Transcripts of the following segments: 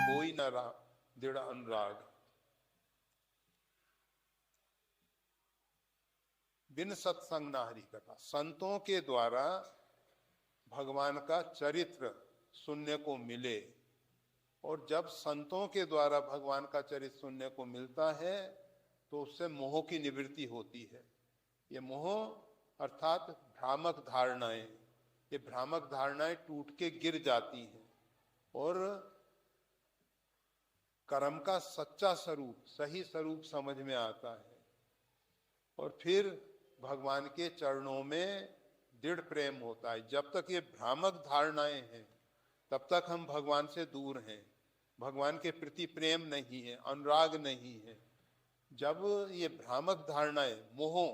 होई न दृढ़ अनुराग। बिन सत्संग ना हरि कथा। संतों के द्वारा भगवान का चरित्र सुनने को मिले, और जब संतों के द्वारा भगवान का चरित्र सुनने को मिलता है तो उससे मोह की निवृत्ति होती है। ये मोह अर्थात भ्रामक धारणाएं, ये भ्रामक धारणाएं टूट के गिर जाती हैं और कर्म का सच्चा स्वरूप, सही स्वरूप समझ में आता है, और फिर भगवान के चरणों में दृढ़ प्रेम होता है। जब तक ये भ्रामक धारणाएं हैं तब तक हम भगवान से दूर हैं, भगवान के प्रति प्रेम नहीं है, अनुराग नहीं है। जब ये भ्रामक धारणाएं, मोहों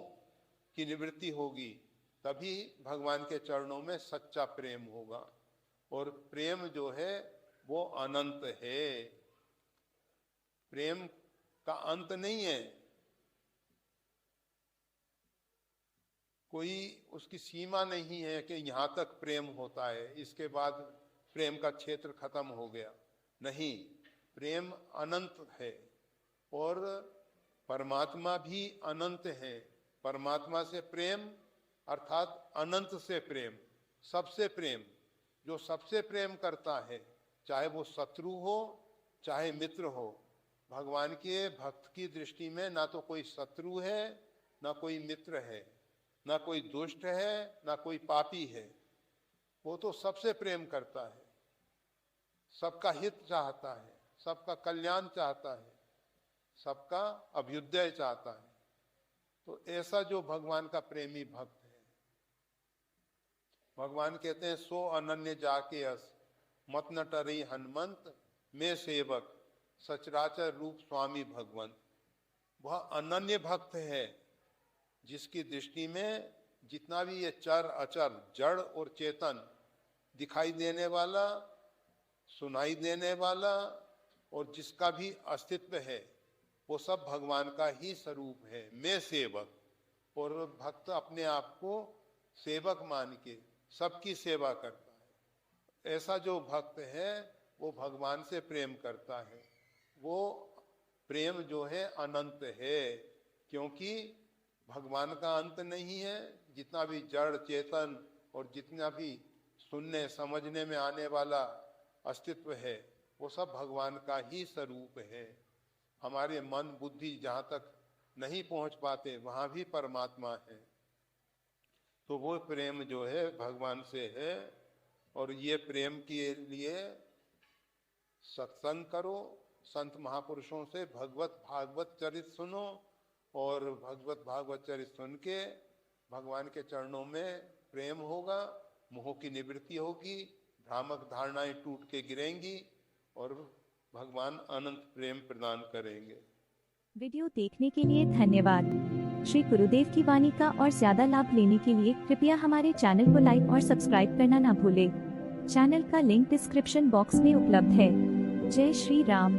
की निवृत्ति होगी तभी भगवान के चरणों में सच्चा प्रेम होगा, और प्रेम जो है वो अनंत है, प्रेम का अंत नहीं है, कोई उसकी सीमा नहीं है कि यहाँ तक प्रेम होता है, इसके बाद प्रेम का क्षेत्र खत्म हो गया। नहीं, प्रेम अनंत है, और परमात्मा भी अनंत है। परमात्मा से प्रेम अर्थात अनंत से प्रेम, सबसे प्रेम, जो सबसे प्रेम करता है, चाहे वो शत्रु हो चाहे मित्र हो। भगवान के भक्त की दृष्टि में ना तो कोई शत्रु है ना कोई मित्र है, ना कोई दुष्ट है ना कोई पापी है। वो तो सबसे प्रेम करता है, सबका हित चाहता है, सबका कल्याण चाहता है, सबका अभ्युदय चाहता है। तो ऐसा जो भगवान का प्रेमी भक्त है, भगवान कहते हैं सो अनन्य जाके अस मत न टरी हनुमंत में सेवक सचराचर रूप स्वामी भगवंत। वह अनन्य भक्त है जिसकी दृष्टि में जितना भी ये चर अचर, जड़ और चेतन, दिखाई देने वाला, सुनाई देने वाला और जिसका भी अस्तित्व है, वो सब भगवान का ही स्वरूप है। मैं सेवक, और भक्त अपने आप को सेवक मान के सबकी सेवा करता है। ऐसा जो भक्त है वो भगवान से प्रेम करता है। वो प्रेम जो है अनंत है, क्योंकि भगवान का अंत नहीं है। जितना भी जड़ चेतन और जितना भी सुनने समझने में आने वाला अस्तित्व है वो सब भगवान का ही स्वरूप है। हमारे मन बुद्धि जहाँ तक नहीं पहुँच पाते वहाँ भी परमात्मा है। तो वो प्रेम जो है भगवान से है, और ये प्रेम के लिए सत्संग करो, संत महापुरुषों से भगवत भागवत चरित सुनो, और भगवत भागवत चरित सुन के भगवान के चरणों में प्रेम होगा, मोह की निवृत्ति होगी, भ्रामक धारणाएं टूट के गिरेंगी और भगवान अनंत प्रेम प्रदान करेंगे। वीडियो देखने के लिए धन्यवाद। श्री गुरुदेव की वाणी का और ज्यादा लाभ लेने के लिए कृपया हमारे चैनल को लाइक और सब्सक्राइब करना ना भूलें। चैनल का लिंक डिस्क्रिप्शन बॉक्स में उपलब्ध है। जय श्री राम।